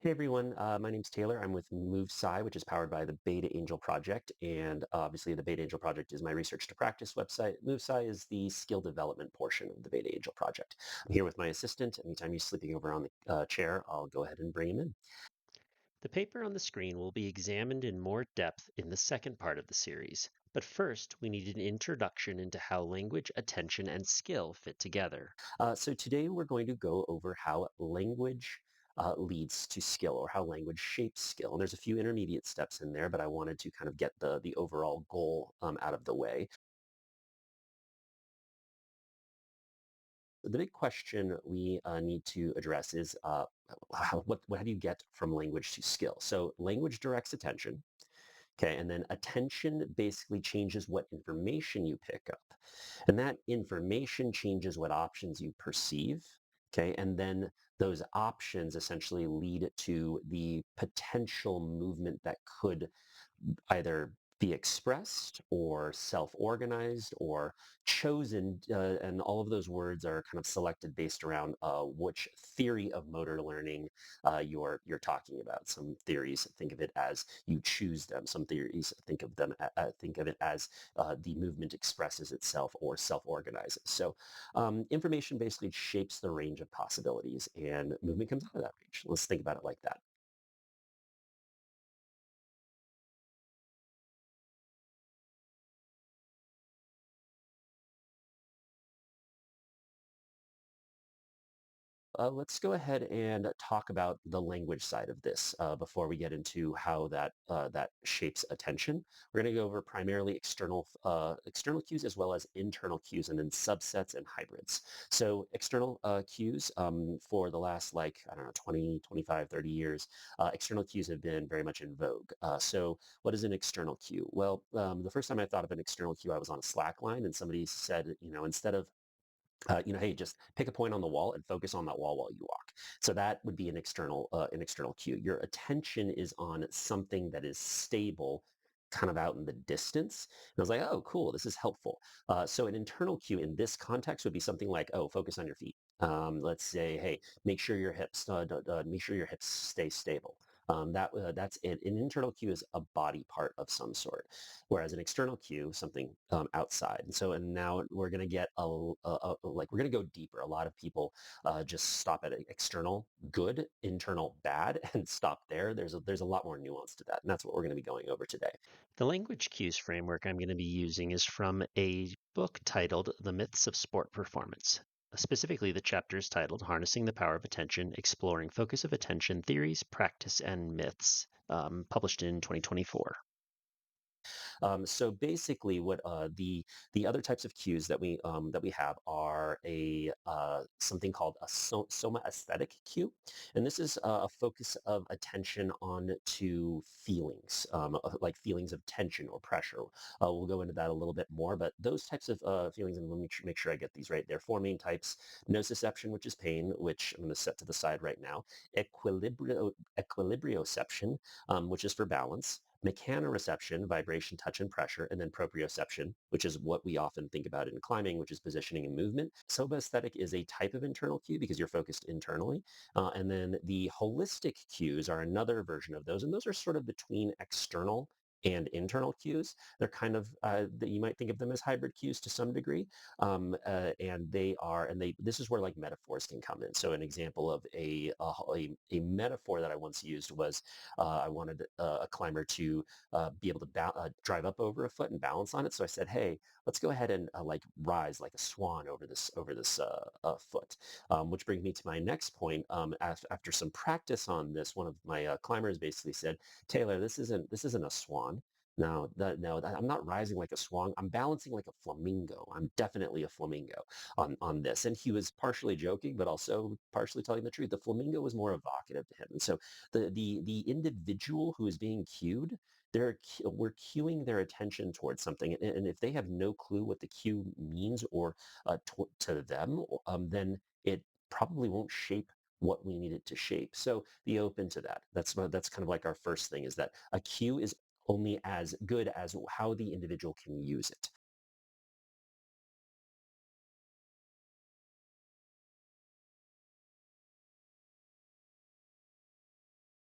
Hey everyone, my name's Taylor. I'm with MoveSci, which is powered by the Beta Angel Project. And obviously the Beta Angel Project is my research to practice website. MoveSci is the skill development portion of the Beta Angel Project. I'm here with my assistant. Anytime he's sleeping over on the chair, I'll go ahead and bring him in. The paper on the screen will be examined in more depth in the second part of the series, but first we need an introduction into how language, attention, and skill fit together. So today we're going to go over how language leads to skill or how language shapes skill. And there's a few intermediate steps in there, but I wanted to kind of get the overall goal out of the way. The big question we need to address is how do you get from language to skill? So language directs attention, okay, and then attention basically changes what information you pick up, and that information changes what options you perceive, okay, and then those options essentially lead to the potential movement that could either be expressed or self-organized or chosen, and all of those words are kind of selected based around which theory of motor learning you're talking about. Some theories think of it as you choose them. Some theories think of it as the movement expresses itself or self-organizes. So information basically shapes the range of possibilities, and movement comes out of that range. Let's think about it like that. Let's go ahead and talk about the language side of this before we get into how that shapes attention. We're going to go over primarily external cues as well as internal cues, and then subsets and hybrids. So external cues for the last, like, I don't know, 20, 25, 30 years, external cues have been very much in vogue. So what is an external cue? Well, the first time I thought of an external cue, I was on a Slack line, and somebody said, instead of hey, just pick a point on the wall and focus on that wall while you walk. So that would be an external cue. Your attention is on something that is stable, kind of out in the distance. And I was like, oh, cool, this is helpful. So an internal cue in this context would be something like, oh, focus on your feet. Let's say, hey, make sure your hips stay stable. That's it. An internal cue is a body part of some sort, whereas an external cue, something outside. And now we're going to get like we're going to go deeper. A lot of people just stop at external good, internal bad, and stop there. There's a lot more nuance to that, and that's what we're going to be going over today. The language cues framework I'm going to be using is from a book titled The Myths of Sport Performance. Specifically, the chapter is titled Harnessing the Power of Attention, Exploring Focus of Attention Theories, Practice, and Myths, published in 2024. So basically, what the other types of cues that we have are a something called a somaesthetic cue, and this is a focus of attention on to feelings, like feelings of tension or pressure. We'll go into that a little bit more, but those types of feelings, and let me make sure I get these right. There are four main types: nociception, which is pain, which I'm going to set to the side right now; equilibrioception, which is for balance; mechanoreception, vibration, touch, and pressure; and then proprioception, which is what we often think about in climbing, which is positioning and movement. Somaesthetic is a type of internal cue because you're focused internally. And then the holistic cues are another version of those, and those are sort of between external and internal cues. They're kind of, you might think of them as hybrid cues to some degree. And this is where like metaphors can come in. So an example of a metaphor that I once used was I wanted a climber to be able to drive up over a foot and balance on it. So I said, hey, let's go ahead and like rise like a swan over this foot. Which brings me to my next point. After some practice on this, one of my climbers basically said, Taylor, this isn't a swan. No, I'm not rising like a swan. I'm balancing like a flamingo. I'm definitely a flamingo on this. And he was partially joking, but also partially telling the truth. The flamingo was more evocative to him. And so the individual who is being cued, we're cueing their attention towards something, and if they have no clue what the cue means or to them, then it probably won't shape what we need it to shape. So be open to that. That's kind of like our first thing, is that a cue is only as good as how the individual can use it.